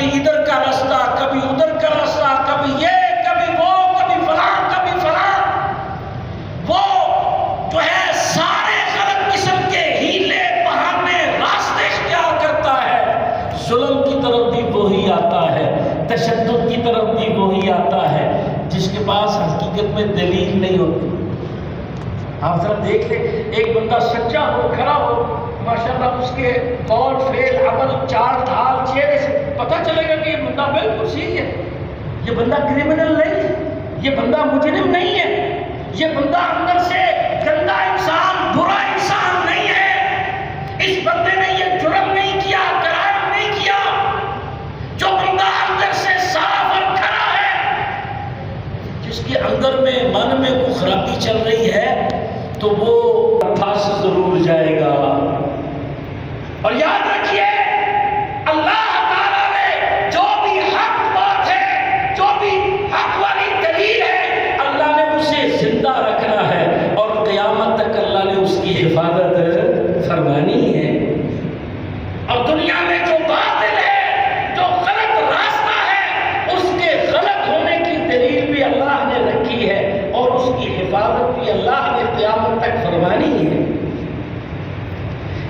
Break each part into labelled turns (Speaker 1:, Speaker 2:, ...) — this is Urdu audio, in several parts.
Speaker 1: کبھی ادھر کا راستہ، کبھی ادھر کا راستہ، کبھی یہ کبھی وہ، کبھی فلاں کبھی فلاں، وہ جو ہے سارے غلط قسم کے ہیلے بہانے راستے اختیار کرتا ہے۔ ظلم کی طرف بھی وہی آتا ہے، تشدد کی طرف بھی وہی آتا ہے، جس کے پاس حقیقت میں دلیل نہیں ہوتی۔ آپ ذرا دیکھ لیں، ایک بندہ سچا ہو، کھڑا ہو، ماشاءاللہ اس کے قول فعل عمل چال ڈھال چہرے سے پتہ چلے گا کہ یہ بندہ بالکل صحیح ہے، یہ بندہ کرمنل نہیں ہے، یہ بندہ مجرم نہیں ہے، یہ بندہ اندر سے گندا انسان، برا انسان نہیں ہے، اس بندے نے یہ جرم نہیں کیا، کرائم نہیں کیا۔ جو بندہ اندر سے صاف اور کھڑا ہے، جس کے اندر میں من میں کوئی خرابی چل رہی ہے، تو وہ پھنس ضرور جائے گا۔ اور یاد رکھیے، اللہ تعالیٰ نے جو بھی حق بات ہے، جو بھی حق والی دلیل ہے، اللہ نے اسے زندہ رکھنا ہے اور قیامت تک اللہ نے اس کی حفاظت فرمانی ہے۔ اور دنیا میں جو باطل ہے، جو غلط راستہ ہے، اس کے غلط ہونے کی دلیل بھی اللہ نے رکھی ہے اور اس کی حفاظت بھی اللہ نے قیامت تک فرمانی ہے۔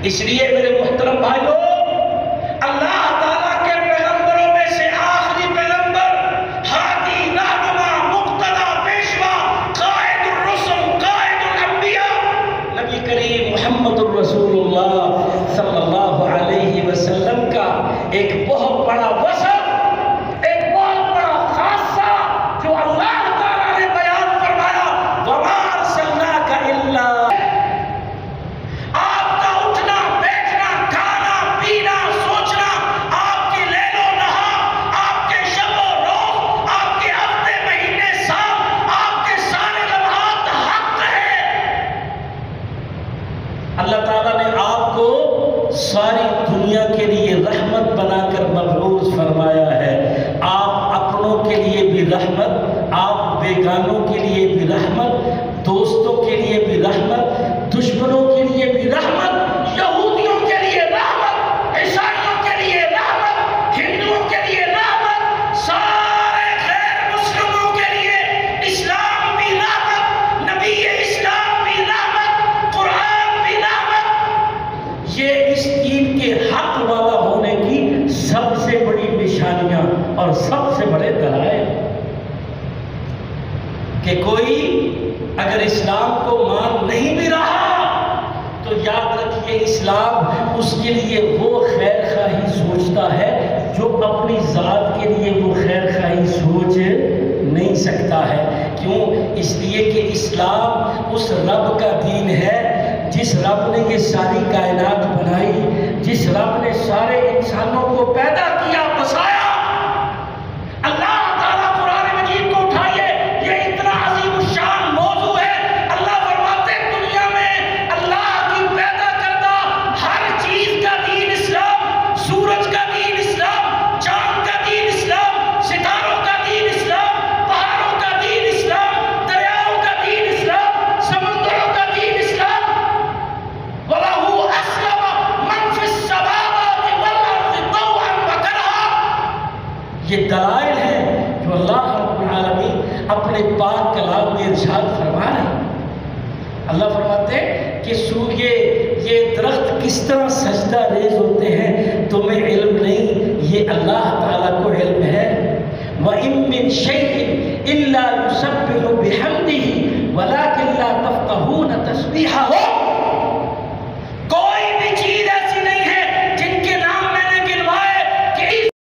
Speaker 1: اس لیے میرے محترم بھائیوں، اللہ تعالیٰ کے پیغمبروں میں سے آخری پیغمبر، ہادی، رہنما، مقتدی، پیشوا، قائد الرسل، قائد الانبیاء، نبی کریم محمد الرسول اللہ صلی اللہ علیہ وسلم کا ایک بہت بڑا وصف، ایک بہت بڑا خاصہ جو اللہ تعالیٰ نے بیان فرمایا، وَمَا أَرْسَلْنَاكَ إِلَّا، آپ کا اٹھنا بیٹھنا کھانا پینا سوچنا، آپ کے لیل و نہار، آپ کے شب و روز، آپ کے ہفتے مہینے سال، آپ کے سارے لمحات حق ہے۔ اللہ تعالیٰ نے آپ کو ساری دنیا کے لیے رحمت بنا کر مبعوث فرمایا ہے۔ آپ اپنوں کے لیے بھی رحمت، آپ بیگانوں کے لیے بھی رحمت، دوستوں کے لیے بھی رحمت، دشمنوں کے لیے بھی رحمت، یہودیوں کے لیے رحمت، عیسائیوں کے لیے رحمت، ہندوؤں کے لیے رحمت، سارے غیر مسلموں کے لیے اسلام بھی رحمت، نبی اسلام بھی رحمت، قرآن بھی رحمت۔ یہ اس دین کے حق والا ہونے کی سب سے بڑی نشانیاں اور سب سے بڑے دلائل، کہ کوئی اگر اسلام کو مان نہیں بھی رہا تو یاد رکھیے اسلام اس کے لیے وہ خیر خواہی سوچتا ہے جو اپنی ذات کے لیے وہ خیر خواہی سوچ نہیں سکتا ہے۔ کیوں؟ اس لیے کہ اسلام اس رب کا دین ہے جس رب نے یہ ساری کائنات بنائی، جس رب نے سارے انسانوں کو پیدا کیا، بسایا۔ اللہ تعالیٰ قرآن مجید کو اٹھائیے، یہ اتنا عظیم الشان موضوع ہے۔ اللہ فرماتے ہیں دنیا میں اللہ کی پیدا کردہ ہر چیز کا دین اسلام، سورج کا دین اسلام، چاند کا دین اسلام، ستاروں کا دین اسلام، پہاڑوں کا دین اسلام، دریاؤں کا دین اسلام، سمندروں کا دین اسلام۔ وَلَهُ أَسْلَمَ مَنْ فِي السَّمَاوَاتِ وَالْأَرْضِ طَوْعًا وَكَرْهًا۔ یہ دلائل ہیں جو اللہ رب العالمین اپنے پاک کلام میں ارشاد فرما رہے ہیں۔ اللہ فرماتے ہیں کہ یہ درخت کس طرح سجدہ ریز ہوتے ہیں، تمہیں علم نہیں، یہ اللہ تعالیٰ کو علم ہے۔ وَإِن مِّن شَيْءٍ إِلَّا يُسَبِّحُ بِحَمْدِهِ وَلَكِن لَّا تَفْقَهُونَ تَسْبِيحَهُ۔